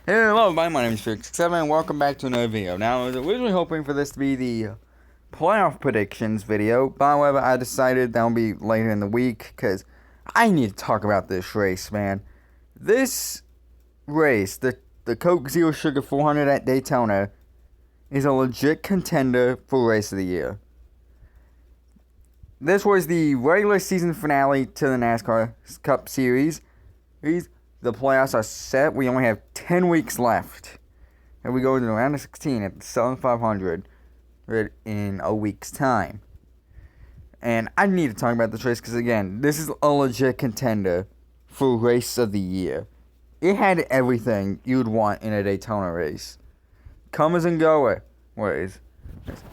Hello, everybody. My name is Felix7 and welcome back to another video. Now, I was originally hoping for this to be the playoff predictions video, but however, I decided that'll be later in the week because I need to talk about this race, man. This race, the Coke Zero Sugar 400 at Daytona, is a legit contender for Race of the Year. This was the regular season finale to the NASCAR Cup Series. The playoffs are set. We only have 10 weeks left. And we go into the round of 16 at the Southern 500 in a week's time. And I need to talk about this race because, again, this is a legit contender for Race of the Year. It had everything you'd want in a Daytona race. Comers and goers.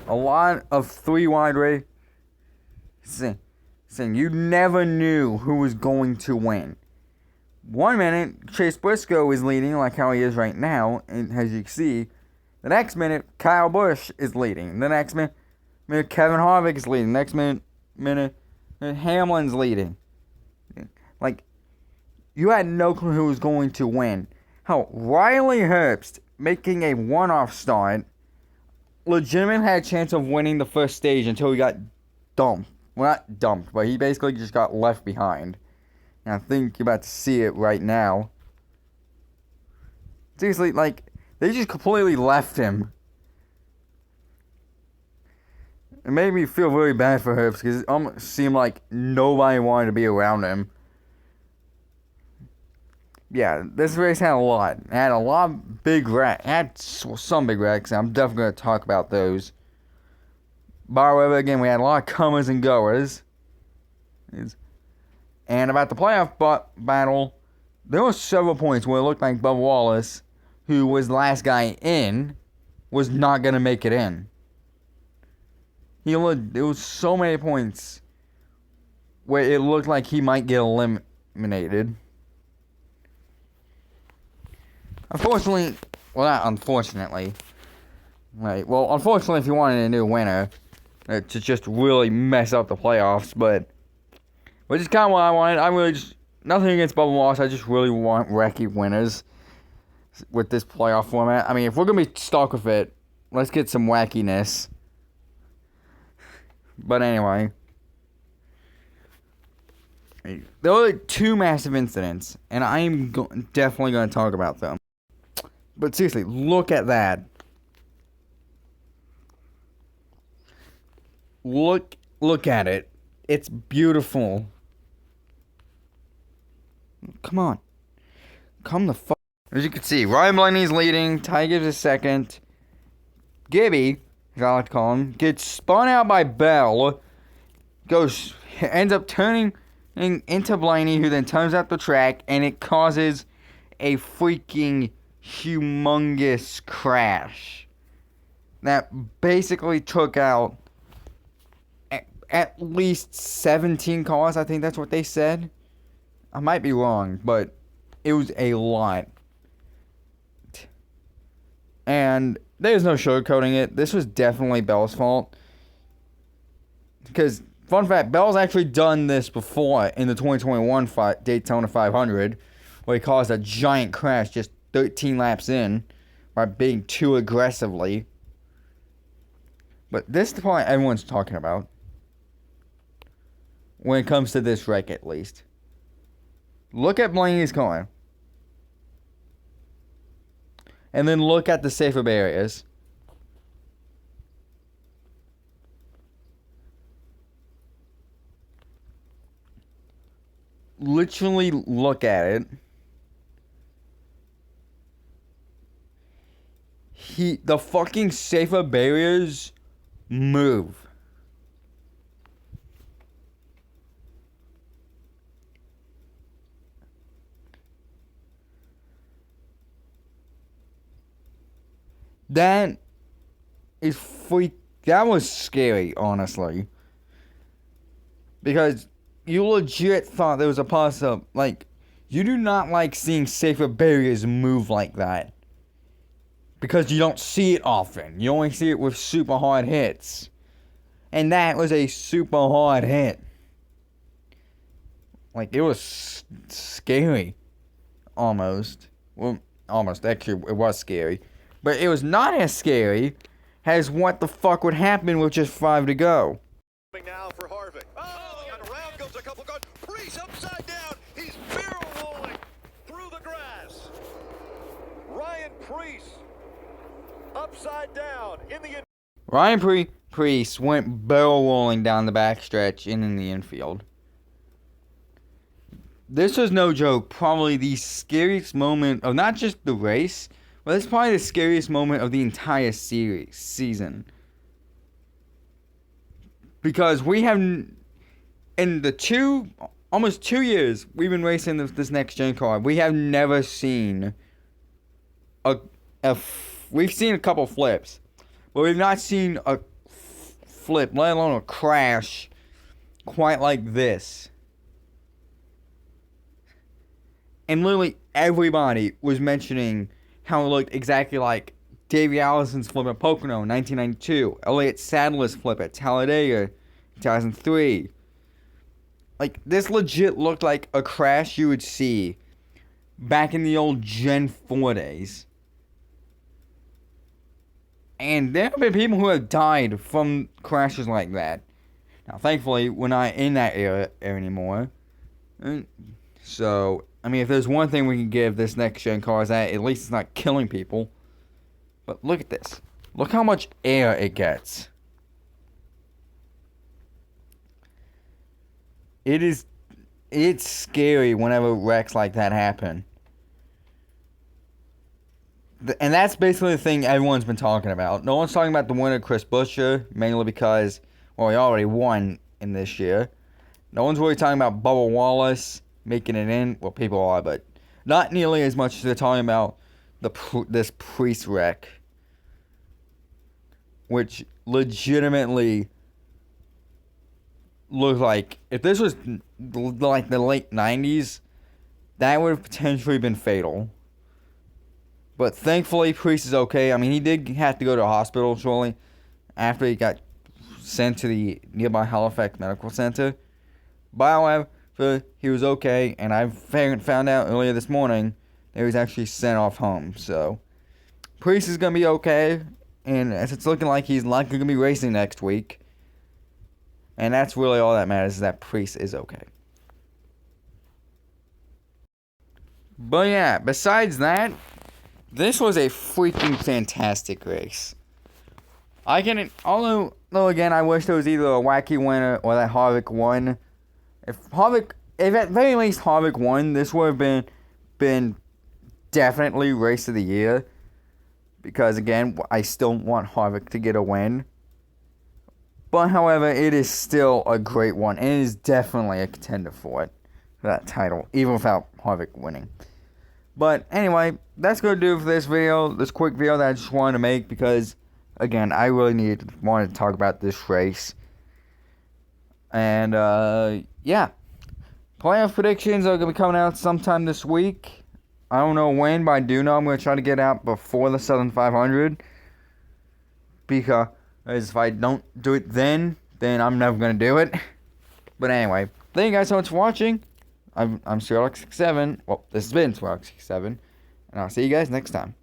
A lot of three-wide racing. You never knew who was going to win. 1 minute, Chase Briscoe is leading like how he is right now, and as you can see, the next minute, Kyle Busch is leading. The next minute, Kevin Harvick is leading. The next minute, Hamlin's leading. Like, you had no clue who was going to win. Hell, Riley Herbst, making a one-off start, legitimately had a chance of winning the first stage until he got dumped. Well, not dumped, but he basically just got left behind. And I think you're about to see it right now. Seriously, like, they just completely left him. It made me feel really bad for Herbst because it almost seemed like nobody wanted to be around him. Yeah, this race had a lot. It had a lot of big wrecks. It had some big wrecks, and I'm definitely going to talk about those. But however, again, we had a lot of comers and goers. And about the playoff battle, there were several points where it looked like Bubba Wallace, who was the last guy in, was not going to make it in. There was so many points where it looked like he might get eliminated. Unfortunately, well, not unfortunately. Unfortunately, if you wanted a new winner, to just really mess up the playoffs, but which is kind of what I wanted. I really just, nothing against Bubba Wallace, I just really want wacky winners with this playoff format. I mean, if we're going to be stuck with it, let's get some wackiness. But anyway, there were two massive incidents, and I'm definitely going to talk about them. But seriously, look at that. Look at it. It's beautiful. Come on. Come the fuck. As you can see, Ryan Blaney's leading. Ty Gibbs is second. Gibby, as I like to call him, gets spun out by Bell. Ends up turning into Blaney, who then turns out the track, and it causes a freaking humongous crash that basically took out at least 17 cars. I think that's what they said. I might be wrong, but it was a lot. And there's no sugarcoating it. This was definitely Bell's fault. Because, fun fact, Bell's actually done this before in the 2021 Daytona 500, where he caused a giant crash just 13 laps in by being too aggressively. But this is the point everyone's talking about when it comes to this wreck, at least. Look at Blaney's car. And then look at the safer barriers. Literally look at it. The fucking safer barriers move. That was scary, honestly. Because you legit thought there was a possible, you do not like seeing safer barriers move like that. Because you don't see it often. You only see it with super hard hits. And that was a super hard hit. Like, it was scary. Almost. Well, almost. Actually, it was scary. But it was not as scary as what the fuck would happen with just 5 to go. Now for Harvick. Oh, and around goes a couple guys. Priest upside down. He's barrel rolling through the grass. Ryan Priest upside down in the Ryan Priest went barrel rolling down the backstretch and in the infield. This was no joke. Probably the scariest moment of not just the race, but it's probably the scariest moment of the entire season. Because we have, in the almost 2 years we've been racing this next gen car, we have never seen we've seen a couple flips, but we've not seen a flip, let alone a crash, quite like this. And literally everybody was mentioning how it looked exactly like Davey Allison's flip at Pocono in 1992, Elliott Sadler's flip at Talladega in 2003. Like, this legit looked like a crash you would see back in the old Gen 4 days. And there have been people who have died from crashes like that. Now, thankfully, we're not in that era anymore. So, I mean, if there's one thing we can give this next-gen car is that at least it's not killing people. But look at this. Look how much air it gets. It's scary whenever wrecks like that happen. And that's basically the thing everyone's been talking about. No one's talking about the winner, Chris Buescher, mainly because, well, he already won in this year. No one's really talking about Bubba Wallace making it in. Well, people are, but not nearly as much as they're talking about this Priest wreck, which legitimately looked like, if this was like the late 90s, that would have potentially been fatal. But thankfully, Priest is okay. I mean, he did have to go to a hospital shortly after he got sent to the nearby Halifax Medical Center. But however, he was okay, and I found out earlier this morning that he was actually sent off home. So, Priest is going to be okay, and as it's looking like he's likely going to be racing next week. And that's really all that matters, is that Priest is okay. But yeah, besides that, this was a freaking fantastic race. Although again, I wish there was either a wacky winner or that Harvick won. If at very least Harvick won, this would have been definitely race of the year. Because again, I still want Harvick to get a win. But however, it is still a great one, and it is definitely a contender for that title, even without Harvick winning. But anyway, that's going to do it for this video, this quick video that I just wanted to make, because, again, I really wanted to talk about this race. And, yeah. Playoff predictions are going to be coming out sometime this week. I don't know when, but I do know I'm going to try to get out before the Southern 500. Because if I don't do it then I'm never going to do it. But anyway, thank you guys so much for watching. I'm Sherlock67. Well, this has been Sherlock67. And I'll see you guys next time.